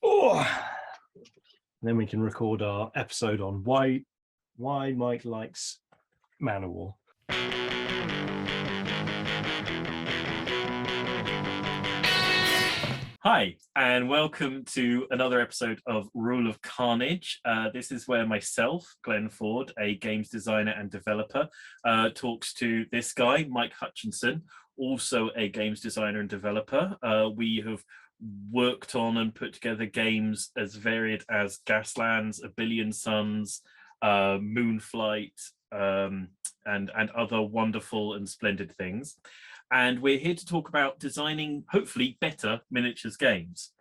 Oh, then we can record our episode on why Mike likes Man of War. Hi, and welcome to another episode of Rule of Carnage. This is where myself, Glenn Ford, a games designer and developer, talks to this guy, Mike Hutchinson, also a games designer and developer. We have worked on and put together games as varied as Gaslands, A Billion Suns, Moonflight, and other wonderful and splendid things. And we're here to talk about designing, hopefully, better miniatures games.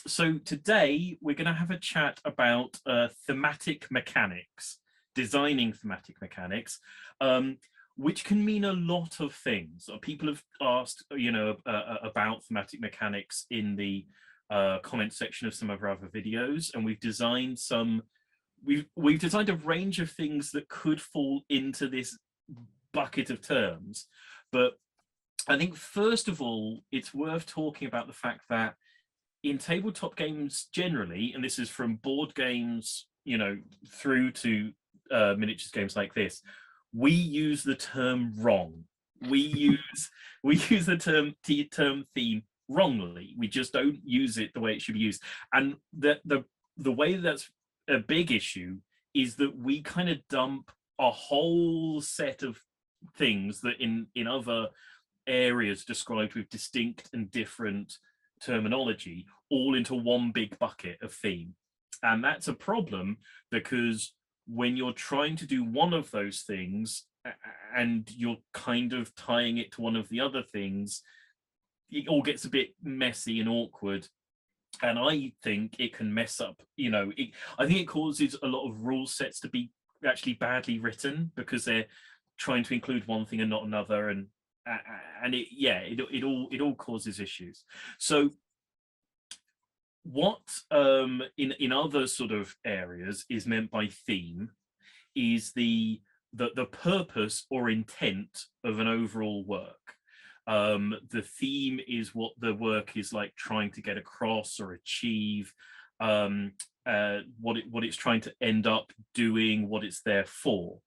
So today we're going to have a chat about thematic mechanics, designing thematic mechanics, which can mean a lot of things. People have asked, about thematic mechanics in the comment section of some of our other videos, and we've designed we've designed a range of things that could fall into this bucket of terms, but I think, first of all, it's worth talking about the fact that in tabletop games generally, and this is from board games, through to miniatures games like this, we use the term wrong. We use the term theme wrongly. We just don't use it the way it should be used. And the way that's a big issue is that we kind of dump a whole set of things that in other areas described with distinct and different terminology all into one big bucket of theme. And that's a problem, because when you're trying to do one of those things and you're kind of tying it to one of the other things, it all gets a bit messy and awkward. And I think it can mess up, I think it causes a lot of rule sets to be actually badly written because they're trying to include one thing and not another, and it all causes issues. So what in other sort of areas is meant by theme is the purpose or intent of an overall work. The theme is what the work is like trying to get across or achieve, what it's trying to end up doing, what it's there for.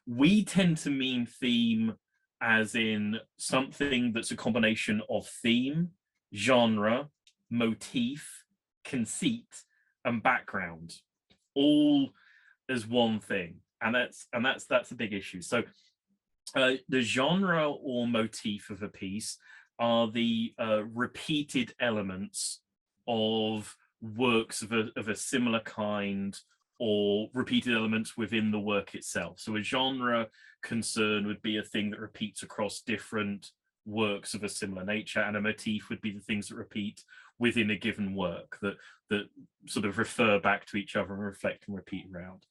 We tend to mean theme as in something that's a combination of theme, genre, motif, conceit, and background, all as one thing, and that's a big issue. So the genre or motif of a piece are the repeated elements of works of a similar kind, or repeated elements within the work itself. So a genre concern would be a thing that repeats across different works of a similar nature, and a motif would be the things that repeat within a given work, that sort of refer back to each other and reflect and repeat around.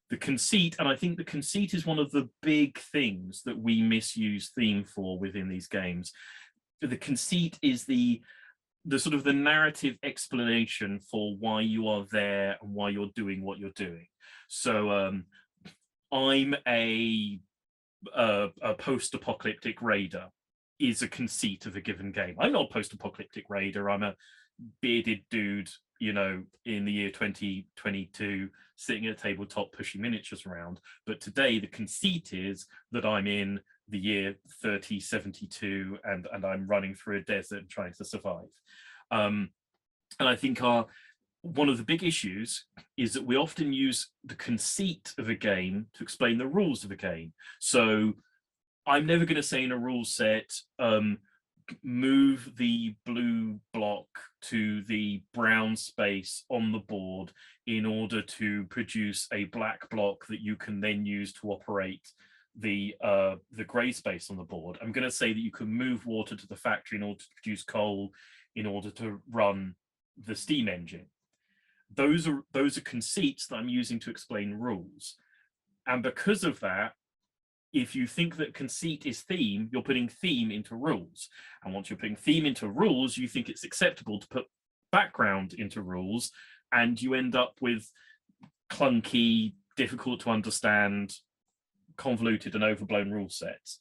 The conceit, and I think the conceit is one of the big things that we misuse theme for within these games. The conceit is the sort of the narrative explanation for why you are there and why you're doing what you're doing. So I'm a post-apocalyptic raider is a conceit of a given game. I'm not a post-apocalyptic raider. I'm a bearded dude, in the year 2022, sitting at a tabletop pushing miniatures around. But today the conceit is that I'm in the year 3072 and I'm running through a desert and trying to survive. And I think one of the big issues is that we often use the conceit of a game to explain the rules of a game. So I'm never going to say in a rule set, move the blue block to the brown space on the board in order to produce a black block that you can then use to operate the gray space on the board. I'm going to say that you can move water to the factory in order to produce coal in order to run the steam engine. Those are conceits that I'm using to explain rules. And because of that, if you think that conceit is theme, you're putting theme into rules. And once you're putting theme into rules, you think it's acceptable to put background into rules, and you end up with clunky, difficult to understand, convoluted and overblown rule sets.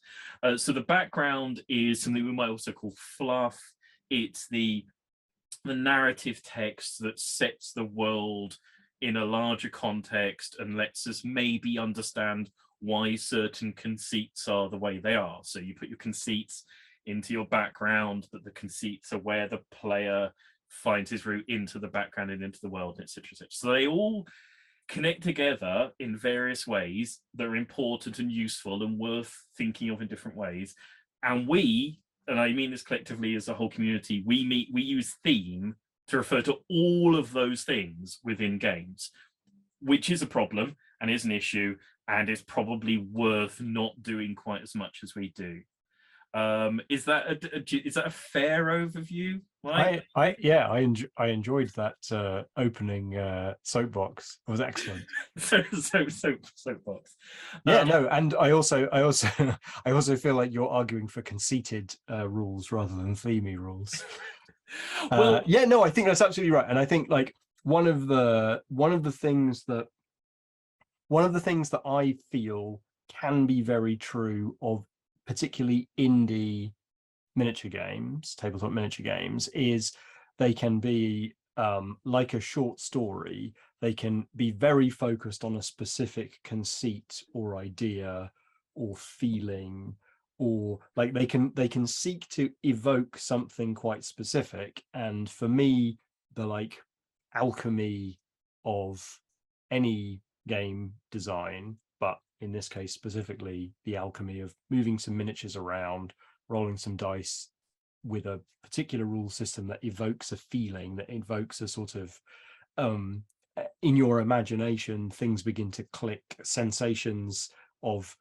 So the background is something we might also call fluff. It's the the narrative text that sets the world in a larger context and lets us maybe understand why certain conceits are the way they are. So you put your conceits into your background, but the conceits are where the player finds his route into the background and into the world, etc., etc. So they all connect together in various ways that are important and useful and worth thinking of in different ways. And we, and I mean this collectively as a whole community, we use theme to refer to all of those things within games, which is a problem and is an issue, and is probably worth not doing quite as much as we do. Is that a fair overview? Right? I enjoyed that opening soapbox. It was excellent. Soapbox. Yeah, no, and I also I also feel like you're arguing for conceited rules rather than themey rules. Well, yeah, no, I think that's absolutely right, and I think like one of the things that I feel can be very true of particularly indie miniature games, tabletop miniature games, is they can be like a short story. They can be very focused on a specific conceit or idea or feeling, or like they can seek to evoke something quite specific. And for me, the like alchemy of any game design, but in this case specifically the alchemy of moving some miniatures around, rolling some dice with a particular rule system that evokes a feeling, that evokes a sort of in your imagination things begin to click, sensations of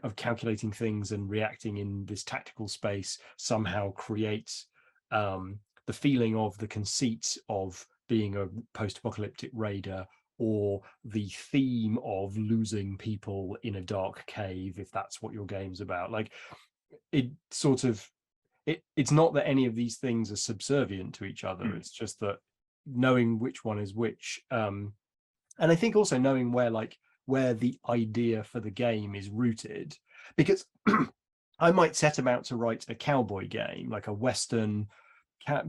of calculating things and reacting in this tactical space somehow creates the feeling of the conceit of being a post-apocalyptic raider, or the theme of losing people in a dark cave, if that's what your game's about. Like, it sort of it's not that any of these things are subservient to each other. It's just that knowing which one is which, and I think also knowing where the idea for the game is rooted, because I might set about to write a cowboy game, like a western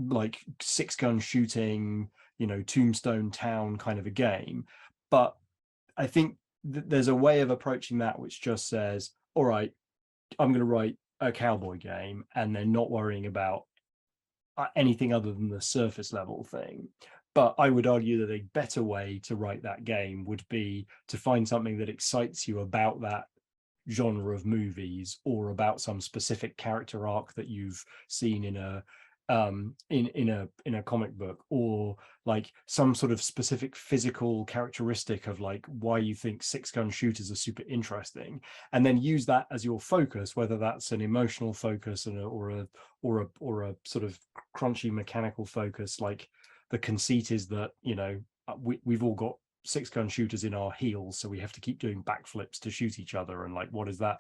like 6-gun shooting, tombstone town kind of a game, but I think there's a way of approaching that which just says, all right, I'm going to write a cowboy game, and they're not worrying about anything other than the surface level thing. But I would argue that a better way to write that game would be to find something that excites you about that genre of movies, or about some specific character arc that you've seen in a in a comic book, or like some sort of specific physical characteristic of like why you think 6-gun shooters are super interesting, and then use that as your focus, whether that's an emotional focus or a sort of crunchy mechanical focus. Like, the conceit is that we've all got 6-gun shooters in our heels, so we have to keep doing backflips to shoot each other, and like what does that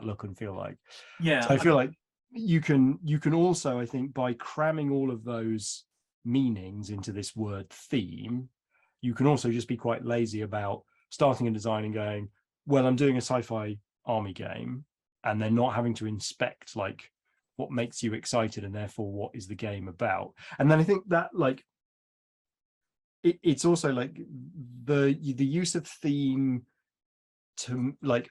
look and feel like? Yeah, so I feel like you can also, I think, by cramming all of those meanings into this word theme, you can also just be quite lazy about starting a design and going, well, I'm doing a sci-fi army game, and then not having to inspect like what makes you excited and therefore what is the game about. And then I think that like it's also like the use of theme to like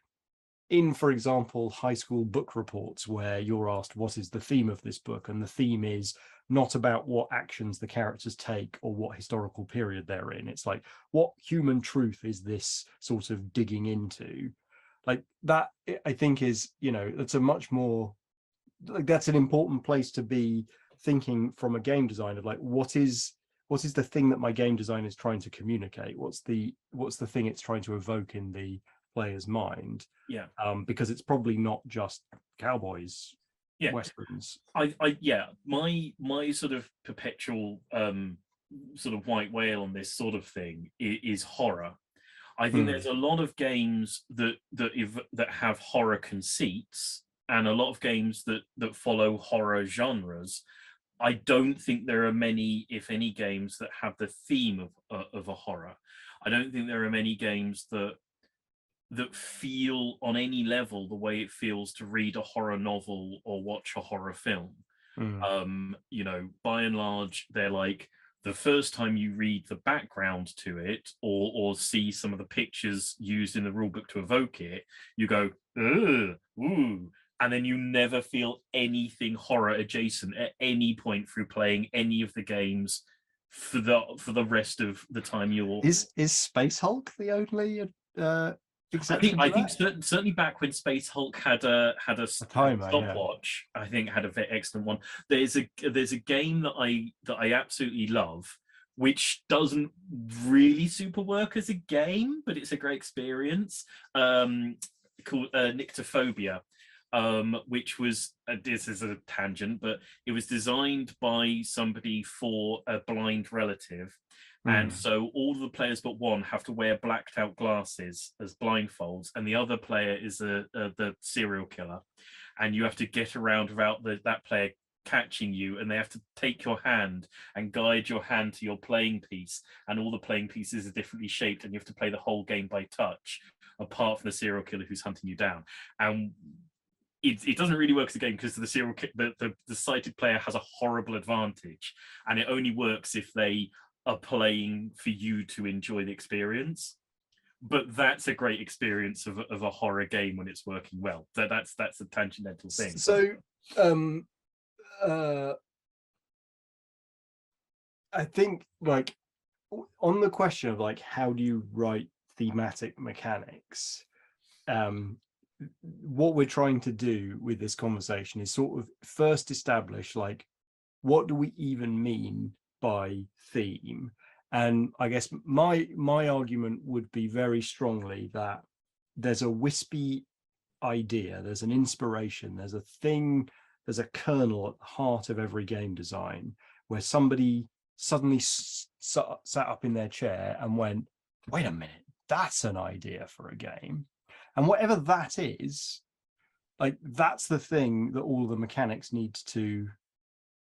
in, for example, high school book reports, where you're asked what is the theme of this book, and the theme is not about what actions the characters take or what historical period they're in. It's like, what human truth is this sort of digging into? Like, that I think is, that's a much more like, that's an important place to be thinking from a game design of like, what is the thing that my game design is trying to communicate? What's the thing it's trying to evoke in the player's mind? Yeah. Because it's probably not just cowboys, westerns. My sort of perpetual sort of white whale on this sort of thing is horror. I think there's a lot of games that have horror conceits, and a lot of games that follow horror genres. I don't think there are many, if any, games that have the theme of a horror. I don't think there are many games that feel on any level the way it feels to read a horror novel or watch a horror film. You know, by and large, they're like, the first time you read the background to it, or see some of the pictures used in the rulebook to evoke it, you go, ugh, ooh, and then you never feel anything horror adjacent at any point through playing any of the games for the rest of the time you're. Is Space Hulk the only I think exception I to think that? certainly back when Space Hulk had a A timer, yeah. stopwatch, I think had a very excellent one. There's a game that I absolutely love, which doesn't really super work as a game, but it's a great experience. Called Nyctophobia, which was this is a tangent, but it was designed by somebody for a blind relative. And so all the players but one have to wear blacked out glasses as blindfolds, and the other player is the serial killer, and you have to get around without that player catching you, and they have to take your hand and guide your hand to your playing piece, and all the playing pieces are differently shaped, and you have to play the whole game by touch, apart from the serial killer who's hunting you down. And it doesn't really work as a game because the sighted player has a horrible advantage, and it only works if they are playing for you to enjoy the experience. But that's a great experience of a horror game when it's working well. That's a tangential thing. So I think, like, on the question of like how do you write thematic mechanics, what we're trying to do with this conversation is sort of first establish, like, what do we even mean by theme? And I guess my argument would be very strongly that there's a wispy idea, there's an inspiration, there's a thing, there's a kernel at the heart of every game design where somebody suddenly sat up in their chair and went, wait a minute, that's an idea for a game. And whatever that is, like, that's the thing that all the mechanics need to,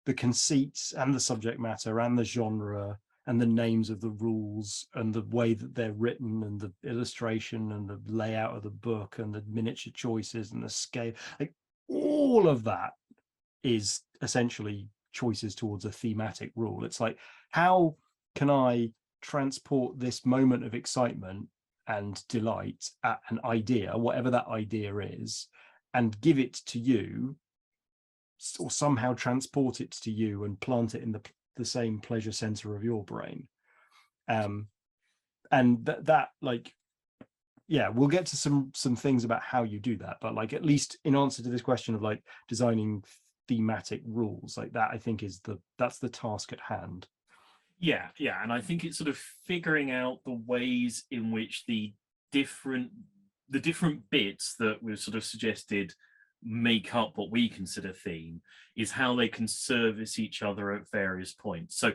the conceits and the subject matter and the genre and the names of the rules and the way that they're written and the illustration and the layout of the book and the miniature choices and the scale, like, all of that is essentially choices towards a thematic rule. It's like, how can I transport this moment of excitement and delight at an idea, whatever that idea is, and give it to you, or somehow transport it to you and plant it in the same pleasure center of your brain. And that like, yeah, we'll get to some things about how you do that, but like, at least in answer to this question of like designing thematic rules, like that, I think that's the task at hand. Yeah, and I think it's sort of figuring out the ways in which the different bits that we've sort of suggested make up what we consider theme, is how they can service each other at various points. So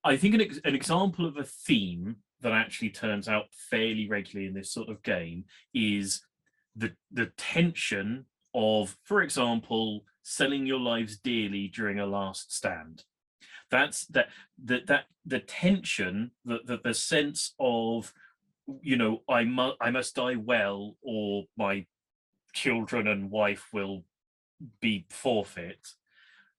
I think an example of a theme that actually turns out fairly regularly in this sort of game is the tension of, for example, selling your lives dearly during a last stand. That's the tension, the sense of, you know, I must die well, or my children and wife will be forfeit.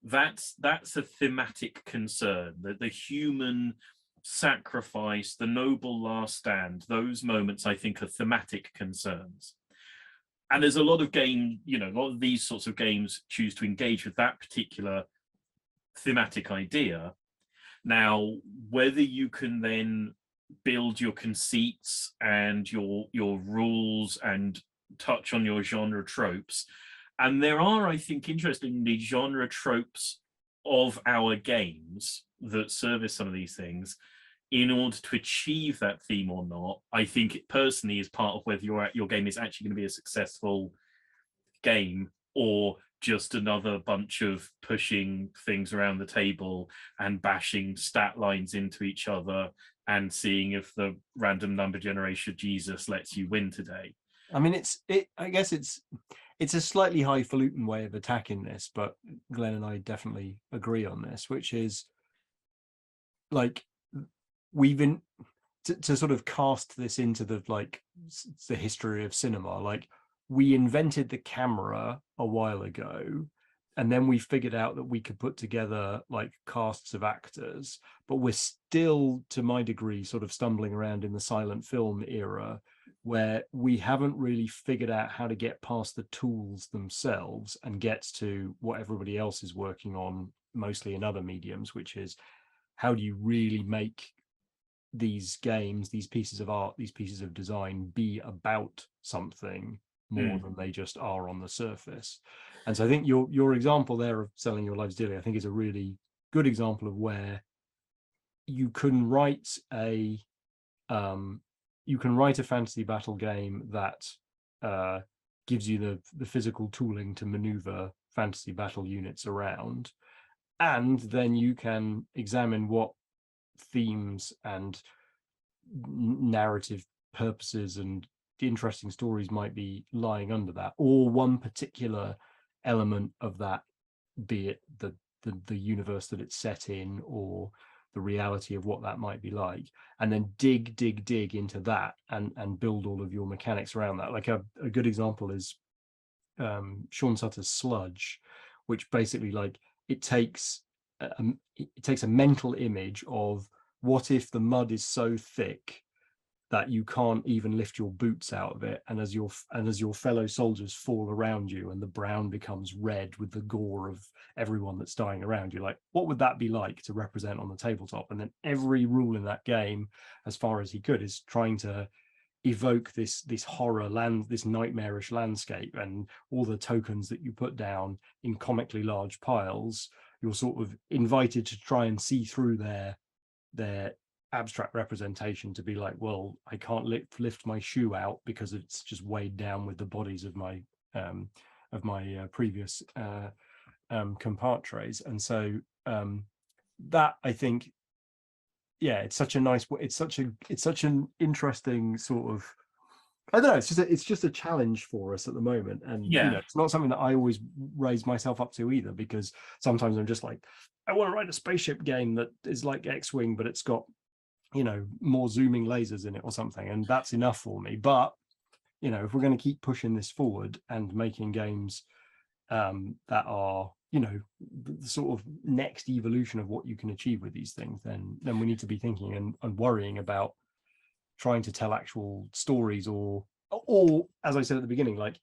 That's a thematic concern, that the human sacrifice, the noble last stand, those moments I think are thematic concerns. And there's a lot of a lot of these sorts of games choose to engage with that particular thematic idea. Now, whether you can then build your conceits and your rules and touch on your genre tropes, and there are, I think, interestingly, genre tropes of our games that service some of these things, in order to achieve that theme or not, I think it personally is part of whether your game is actually going to be a successful game, or just another bunch of pushing things around the table and bashing stat lines into each other and seeing if the random number generation Jesus lets you win today. I mean, I guess it's a slightly highfalutin way of attacking this, but Glenn and I definitely agree on this, which is like, we've been to sort of cast this into the history of cinema. Like, we invented the camera a while ago, and then we figured out that we could put together like casts of actors, but we're still, to my degree, sort of stumbling around in the silent film era, where we haven't really figured out how to get past the tools themselves and get to what everybody else is working on, mostly in other mediums, which is how do you really make these games, these pieces of art, these pieces of design be about something more than they just are on the surface. And so I think your example there of Selling Your Lives Dearly, I think, is a really good example of where you can write a fantasy battle game that gives you the physical tooling to maneuver fantasy battle units around, and then you can examine what themes and narrative purposes and interesting stories might be lying under that, or one particular element of that, be it the universe that it's set in or the reality of what that might be like, and then dig into that and build all of your mechanics around that. Like a good example is Sean Sutter's Sludge, which basically, like, it takes a mental image of what if the mud is so thick that you can't even lift your boots out of it, and as your fellow soldiers fall around you and the brown becomes red with the gore of everyone that's dying around you, like, what would that be like to represent on the tabletop? And then every rule in that game, as far as he could, is trying to evoke this horror land, this nightmarish landscape, and all the tokens that you put down in comically large piles, you're sort of invited to try and see through their abstract representation to be like, well, I can't lift my shoe out because it's just weighed down with the bodies of my previous compatriots. And so that, I think, yeah, it's such an interesting sort of, I don't know, it's just a challenge for us at the moment. And Yeah. it's not something that I always raise myself up to either, because sometimes I'm just like, I want to write a spaceship game that is like X-Wing, but it's got, more zooming lasers in it or something, and that's enough for me. But if we're going to keep pushing this forward and making games that are, the sort of next evolution of what you can achieve with these things, then we need to be thinking and worrying about trying to tell actual stories, or as I said at the beginning, like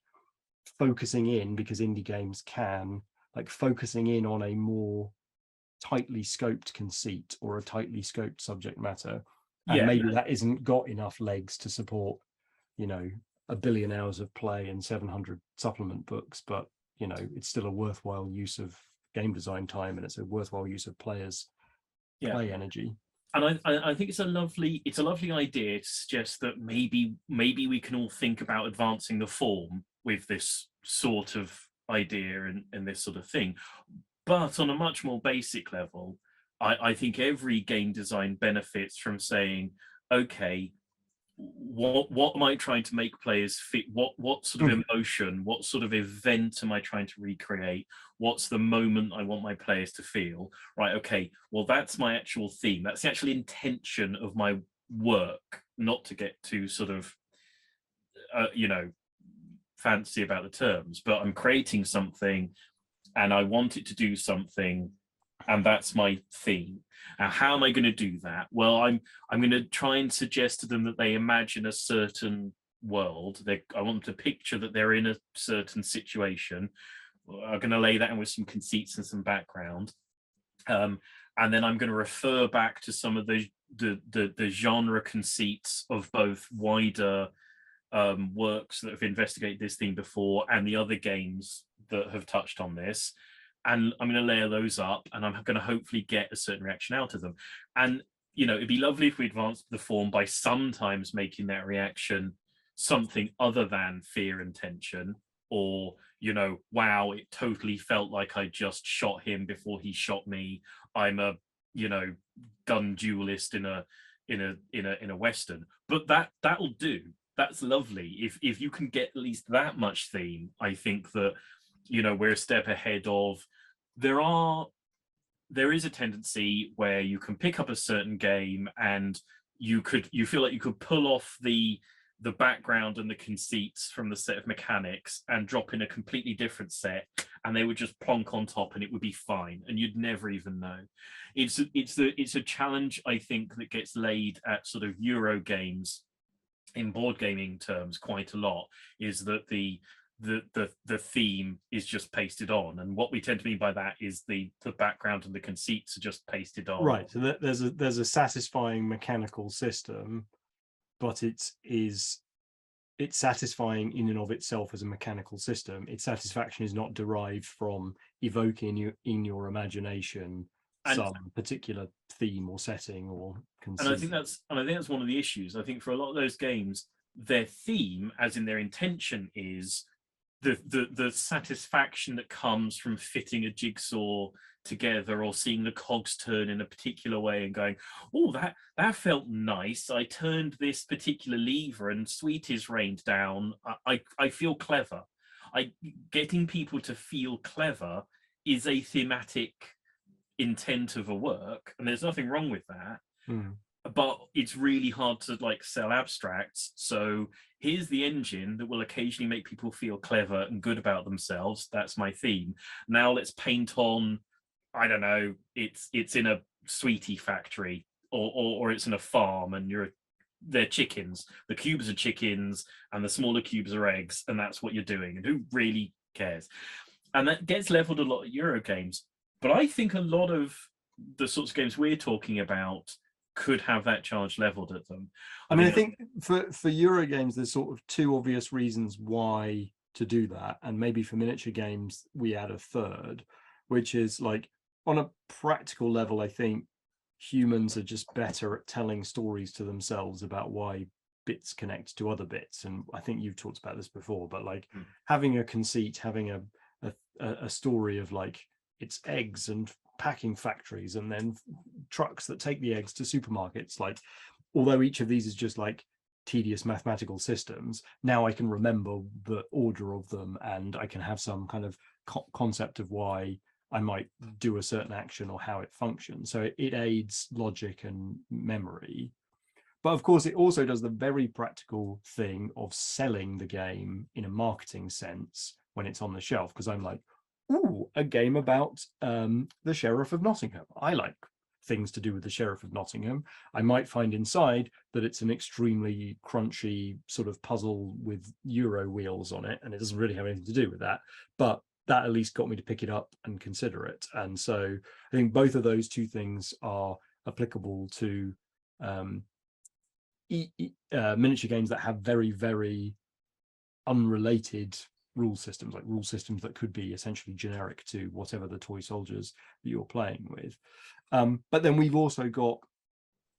focusing in, because indie games can, like, focusing in on a more tightly scoped conceit or a tightly scoped subject matter, and maybe that isn't got enough legs to support 1 billion hours of play and 700 supplement books, but it's still a worthwhile use of game design time, and it's a worthwhile use of players' play energy. And I think it's a lovely idea to suggest that maybe we can all think about advancing the form with this sort of idea and this sort of thing. But on a much more basic level, I think every game design benefits from saying, okay, what am I trying to make players fit? What sort of emotion, what sort of event am I trying to recreate? What's the moment I want my players to feel? Right, okay, well, that's my actual theme. That's the actual intention of my work, not to get too sort of, fancy about the terms, but I'm creating something and I want it to do something, and that's my theme. Now, how am I going to do that? Well, I'm going to try and suggest to them that they imagine a certain world. I want them to picture that they're in a certain situation. I'm going to lay that in with some conceits and some background, and then I'm going to refer back to some of the genre conceits of both wider works that have investigated this theme before and the other games that have touched on this, and I'm going to layer those up, and I'm going to hopefully get a certain reaction out of them. And it'd be lovely if we advanced the form by sometimes making that reaction something other than fear and tension, or wow, it totally felt like I just shot him before he shot me. I'm a gun duelist in a western. But that'll do. That's lovely. If you can get at least that much theme, I think that we're a step ahead of. There is a tendency where you can pick up a certain game and you feel like you could pull off the the background and the conceits from the set of mechanics and drop in a completely different set, and they would just plonk on top and it would be fine and you'd never even know. It's a challenge, I think, that gets laid at sort of Euro games in board gaming terms quite a lot, is that the theme is just pasted on, and what we tend to mean by that is the background and the conceits are just pasted on. Right. So there's a satisfying mechanical system, but it's satisfying in and of itself as a mechanical system. Its satisfaction is not derived from evoking in your imagination some particular theme or setting or conceit. And I think that's one of the issues. I think for a lot of those games, their theme, as in their intention, is the satisfaction that comes from fitting a jigsaw together or seeing the cogs turn in a particular way and going, oh, that felt nice. I turned this particular lever and sweeties rained down. I feel clever. Getting people to feel clever is a thematic intent of a work, and there's nothing wrong with that. But it's really hard to like sell abstracts. So here's the engine that will occasionally make people feel clever and good about themselves. That's my theme. Now let's paint on, I don't know, it's in a sweetie factory or it's in a farm and they're chickens. The cubes are chickens and the smaller cubes are eggs, and that's what you're doing. And who really cares? And that gets leveled a lot at Euro games. But I think a lot of the sorts of games we're talking about could have that charge leveled at them. I think for Euro games, there's sort of two obvious reasons why to do that. And maybe for miniature games, we add a third, which is like on a practical level, I think humans are just better at telling stories to themselves about why bits connect to other bits. And I think you've talked about this before, but like having a conceit, having a story of like, it's eggs and packing factories and then trucks that take the eggs to supermarkets. Like, although each of these is just like tedious mathematical systems, now I can remember the order of them and I can have some kind of concept of why I might do a certain action or how it functions. So it aids logic and memory. But of course, it also does the very practical thing of selling the game in a marketing sense when it's on the shelf, because I'm like, ooh, a game about the Sheriff of Nottingham. I like things to do with the Sheriff of Nottingham. I might find inside that it's an extremely crunchy sort of puzzle with Euro wheels on it, and it doesn't really have anything to do with that. But that at least got me to pick it up and consider it. And so I think both of those two things are applicable to miniature games that have very, very unrelated rule systems, like rule systems that could be essentially generic to whatever the toy soldiers that you're playing with. But then we've also got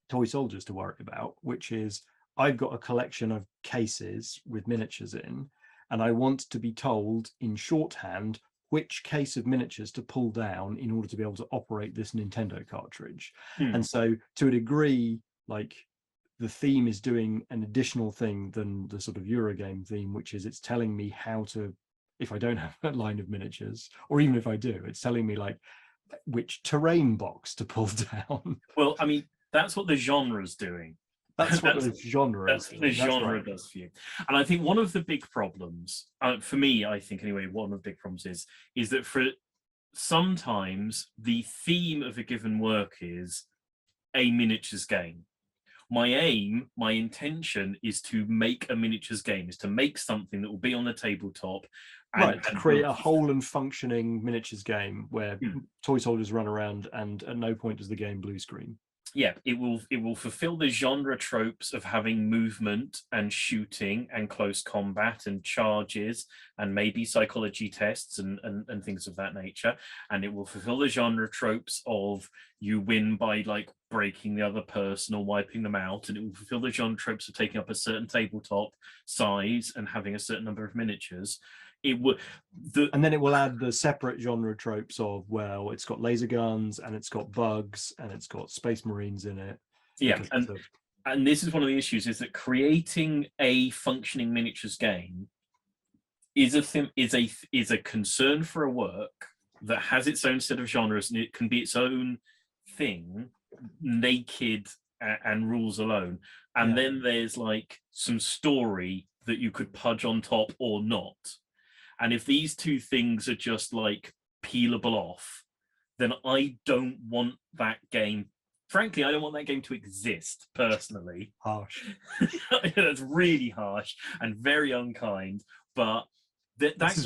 toy soldiers to worry about, which is I've got a collection of cases with miniatures in, and I want to be told in shorthand which case of miniatures to pull down in order to be able to operate this Nintendo cartridge. And so to a degree, like the theme is doing an additional thing than the sort of Eurogame theme, which is it's telling me how to, if I don't have a line of miniatures, or even if I do, it's telling me like which terrain box to pull down. Well, I mean, that's what the genre's doing. That's what the genre that's is. the genre does for you. And I think one of the big problems, for me, I think anyway, one of the big problems is that for sometimes the theme of a given work is a miniatures game. My aim, my intention is to make a miniatures game, is to make something that will be on the tabletop. And create a whole and functioning miniatures game where toy soldiers run around and at no point does the game blue screen. Yeah, it will fulfill the genre tropes of having movement and shooting and close combat and charges and maybe psychology tests and things of that nature. And it will fulfill the genre tropes of you win by like breaking the other person or wiping them out. And it will fulfill the genre tropes of taking up a certain tabletop size and having a certain number of miniatures. It would, and then it will add the separate genre tropes of, well, it's got laser guns and it's got bugs and it's got space marines in it. Yeah, and this is one of the issues, is that creating a functioning miniatures game is a concern for a work that has its own set of genres, and it can be its own thing, naked and rules alone, and Yeah. then there's like some story that you could pudge on top or not. And if these two things are just like peelable off, then I don't want that game. Frankly, I don't want that game to exist personally. Harsh. That's really harsh and very unkind. But This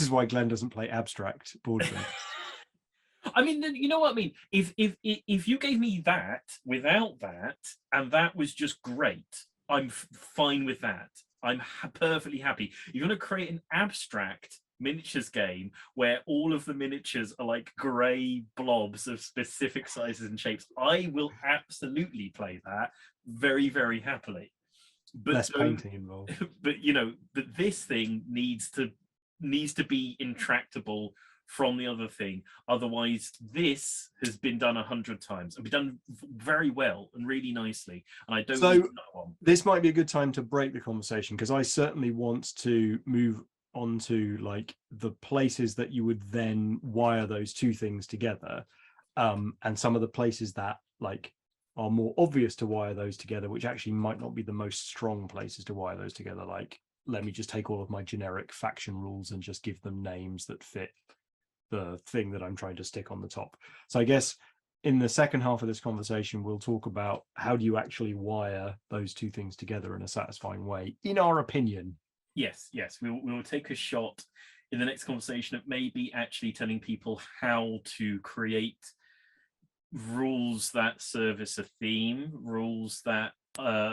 is why Glenn doesn't play abstract board games. I mean, you know what I mean? If you gave me that without that, and that was just great, I'm fine with that. I'm perfectly happy. You're going to create an abstract miniatures game where all of the miniatures are like grey blobs of specific sizes and shapes. I will absolutely play that very, very happily. But less painting involved. But you know, but this thing needs to be intractable from the other thing. Otherwise, this has been done 100 times and been done very well and really nicely. And I don't need another one. This might be a good time to break the conversation, because I certainly want to move on to like the places that you would then wire those two things together, and some of the places that like are more obvious to wire those together, which actually might not be the most strong places to wire those together. Like, let me just take all of my generic faction rules and just give them names that fit the thing that I'm trying to stick on the top. So I guess in the second half of this conversation, we'll talk about how do you actually wire those two things together in a satisfying way, in our opinion. Yes, we will take a shot in the next conversation at maybe actually telling people how to create rules that service a theme, rules that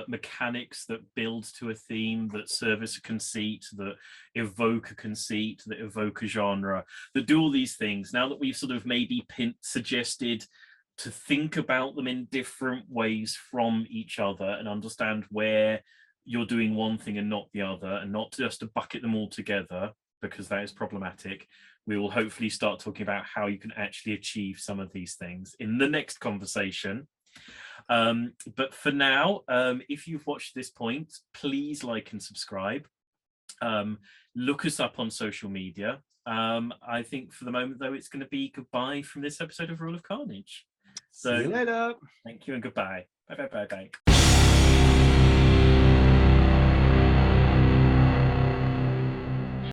mechanics that build to a theme, that service a conceit, that evoke a conceit, that evoke a genre, that do all these things. Now that we've sort of maybe suggested to think about them in different ways from each other and understand where you're doing one thing and not the other, and not just to bucket them all together, because that is problematic, we will hopefully start talking about how you can actually achieve some of these things in the next conversation. But for now, if you've watched this point, please like and subscribe. Look us up on social media. I think for the moment, though, it's going to be goodbye from this episode of Rule of Carnage. So, see you later. Thank you and goodbye. Bye.